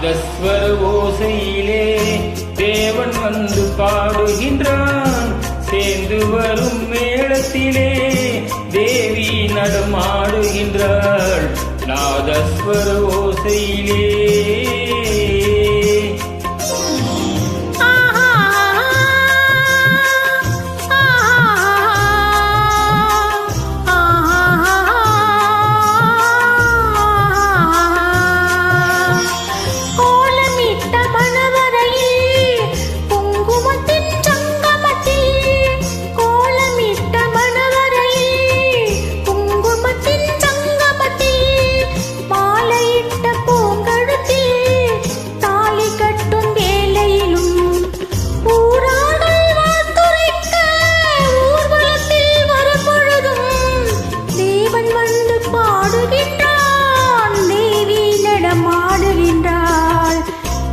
நாதஸ்வர ஓசையிலே தேவன் வந்து பாடுகின்றான். சேர்ந்து வரும் மேளத்திலே தேவி நடமாடுகின்றாள். நாதஸ்வர ஓசையிலே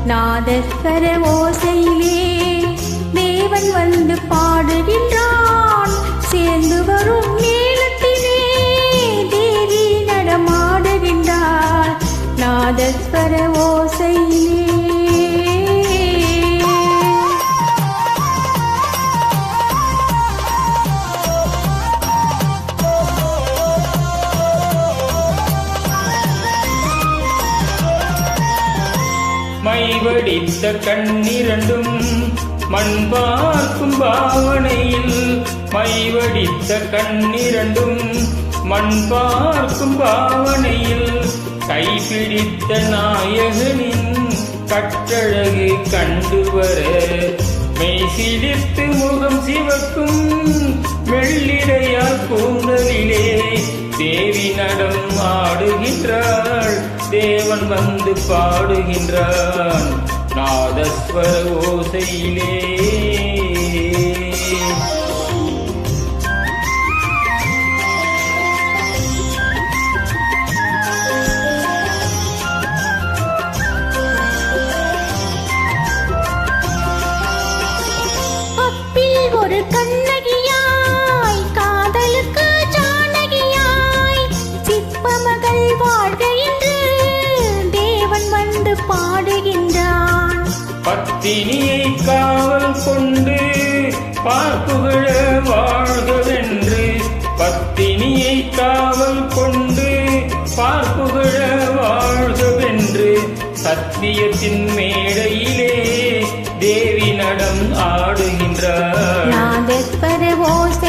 நாதஸ்வர ஓசையிலே தேவன் வந்து பாடுகின்றான். சேர்ந்து வரும் மேளத்திலே தேவி நடமாடுகின்றாள். நாதஸ்வர ஓசையிலே மைவடித்த கண்ணிரண்டும் மண் பார்க்கும் பாவனையில், மைவடித்த கண்ணிரண்டும் மண் பார்க்கும் பாவனையில், கைப்பிடித்த நாயகனின் கட்டழகு கண்டு வர மெய்சிலித்து முகம் சிவக்கும் வெள்ளிடையால் கூந்தலிலே தேவி நடம் ஆடுகின்றாள். தேவன் வந்து பாடுகின்றான். நாதஸ்வர ஓசையிலே அப்பில் ஒரு கண்ணகியாய் காதலுக்கு ஜானகியாய் சிற்பமகள் வாழ்க என்று தேவன் வந்து பாடுகின்றான். பத்தினியை காவல் கொண்டு பார்ப்புகழ வாழ்கவென்று, பத்தினியை காவல் கொண்டு பார்ப்புகழ வாழ்கவென்று சத்தியத்தின் மேடையிலே தேவி நடம் ஆடுகின்றார். நாதஸ்வர ஓசை